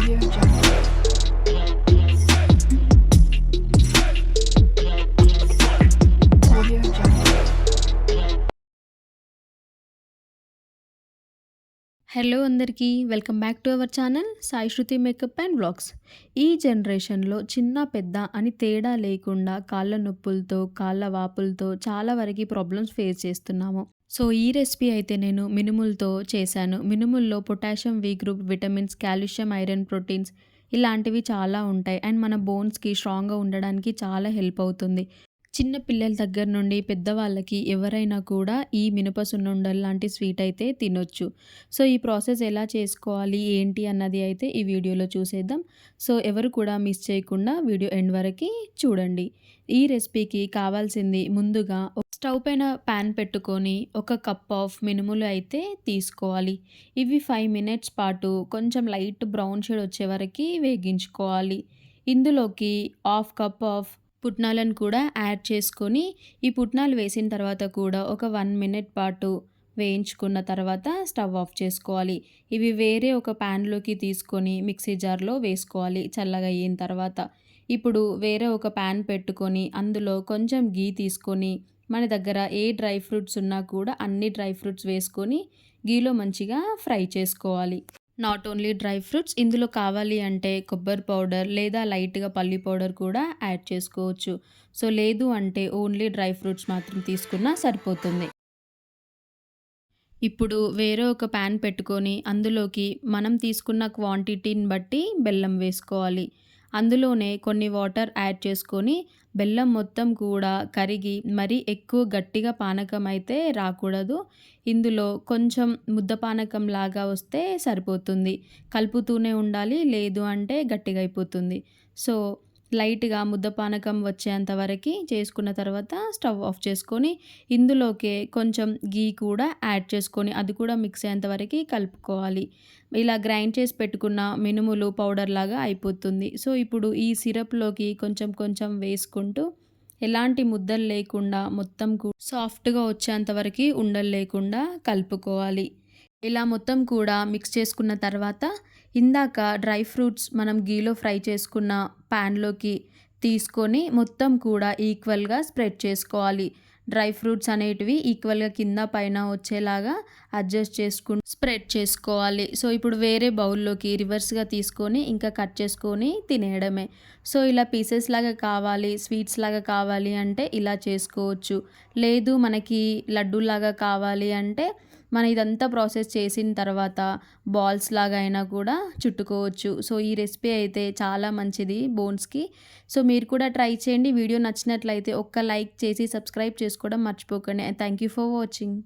Audio Jungle. Audio Jungle. Hello అందరికీ welcome back to our channel Sai Shruti makeup and vlogs. ఈ జనరేషన్లో చిన్న పెద్ద అని తేడా లేకుండా కాళ్ళ నొప్పులతో కాళ్ళ వాపులతో చాలా వరకు ప్రాబ్లమ్స్ ఫేస్ చేస్తున్నాము. సో ఈ రెసిపీ అయితే నేను మినుములతో చేశాను. మినుముల్లో potassium, B group, vitamins, calcium, iron, proteins ఇలాంటివి చాలా ఉంటాయి అండ్ మన బోన్స్కి స్ట్రాంగ్గా ఉండడానికి చాలా హెల్ప్ అవుతుంది. చిన్న పిల్లల దగ్గర నుండి పెద్దవాళ్ళకి ఎవరైనా కూడా ఈ మినప సున్నుండలు లాంటి స్వీట్ అయితే తినొచ్చు. సో ఈ ప్రాసెస్ ఎలా చేసుకోవాలి ఏంటి అన్నది అయితే ఈ వీడియోలో చూసేద్దాం. సో ఎవరు కూడా మిస్ చేయకుండా వీడియో ఎండ్ వరకు చూడండి. ఈ రెసిపీకి కావాల్సింది ముందుగా స్టవ్ పైన ప్యాన్ పెట్టుకొని ఒక కప్ ఆఫ్ మినుములు అయితే తీసుకోవాలి. ఇవి 5 మినిట్స్ పాటు కొంచెం లైట్ బ్రౌన్ షేడ్ వచ్చే వరకు వేగించుకోవాలి. ఇందులోకి హాఫ్ కప్ ఆఫ్ పుట్నాలను కూడా యాడ్ చేసుకొని ఈ పుట్నాలు వేసిన తర్వాత కూడా ఒక 1 మినిట్ పాటు వేయించుకున్న తర్వాత స్టవ్ ఆఫ్ చేసుకోవాలి. ఇవి వేరే ఒక ప్యాన్లోకి తీసుకొని మిక్సీ జార్లో వేసుకోవాలి చల్లగా అయిన తర్వాత. ఇప్పుడు వేరే ఒక ప్యాన్ పెట్టుకొని అందులో కొంచెం గీ తీసుకొని మన దగ్గర ఏ డ్రై ఫ్రూట్స్ ఉన్నా కూడా అన్ని డ్రై ఫ్రూట్స్ వేసుకొని గీలో మంచిగా ఫ్రై చేసుకోవాలి. నాట్ ఓన్లీ డ్రై ఫ్రూట్స్, ఇందులో కావాలి అంటే కొబ్బరి పౌడర్ లేదా లైట్గా పల్లి పౌడర్ కూడా యాడ్ చేసుకోవచ్చు. సో లేదు అంటే ఓన్లీ డ్రై ఫ్రూట్స్ మాత్రం తీసుకున్నా సరిపోతుంది. ఇప్పుడు వేరే ఒక ప్యాన్ పెట్టుకొని అందులోకి మనం తీసుకున్న క్వాంటిటీని బట్టి బెల్లం వేసుకోవాలి. అందులోనే కొన్ని వాటర్ యాడ్ చేసుకొని బెల్లం మొత్తం కూడా కరిగి మరీ ఎక్కువ గట్టిగా పానకం అయితే రాకూడదు. ఇందులో కొంచెం ముద్ద పానకం లాగా వస్తే సరిపోతుంది. కలుపుతూనే ఉండాలి, లేదు అంటే గట్టిగా అయిపోతుంది. సో లైట్గా ముద్ద పానకం వచ్చేంత వరకు చేసుకున్న తర్వాత స్టవ్ ఆఫ్ చేసుకొని ఇందులోకే కొంచెం గీ కూడా యాడ్ చేసుకొని అది కూడా మిక్స్ అయ్యేంత వరకు కలుపుకోవాలి. ఇలా గ్రైండ్ చేసి పెట్టుకున్న మినుములు పౌడర్ లాగా అయిపోతుంది. సో ఇప్పుడు ఈ సిరప్లోకి కొంచెం కొంచెం వేసుకుంటూ ఎలాంటి ముద్దలు లేకుండా మొత్తం సాఫ్ట్గా వచ్చేంత వరకు ఉండలు లేకుండా కలుపుకోవాలి. ఇలా మొత్తం కూడా మిక్స్ చేసుకున్న తర్వాత ఇందాక డ్రై ఫ్రూట్స్ మనం గీలో ఫ్రై చేసుకున్న ప్యాన్లోకి తీసుకొని మొత్తం కూడా ఈక్వల్గా స్ప్రెడ్ చేసుకోవాలి. డ్రై ఫ్రూట్స్ అనేటివి ఈక్వల్గా కింద పైన వచ్చేలాగా అడ్జస్ట్ చేసుకుని స్ప్రెడ్ చేసుకోవాలి. సో ఇప్పుడు వేరే బౌల్లోకి రివర్స్గా తీసుకొని ఇంకా కట్ చేసుకొని తినేయడమే. సో ఇలా పీసెస్ లాగా కావాలి, స్వీట్స్ లాగా కావాలి అంటే ఇలా చేసుకోవచ్చు. లేదు మనకి లడ్డూలాగా కావాలి అంటే మనం ఇదంతా ప్రాసెస్ చేసిన తర్వాత బాల్స్ లాగా అయినా కూడా చుట్టుకోవచ్చు. సో ఈ రెసిపీ అయితే చాలా మంచిది బోన్స్కి. సో మీరు కూడా ట్రై చేయండి. వీడియో నచ్చినట్లయితే ఒక్క లైక్ చేసి సబ్స్క్రైబ్ చేసుకోవడం మర్చిపోకండి. Thank you for watching.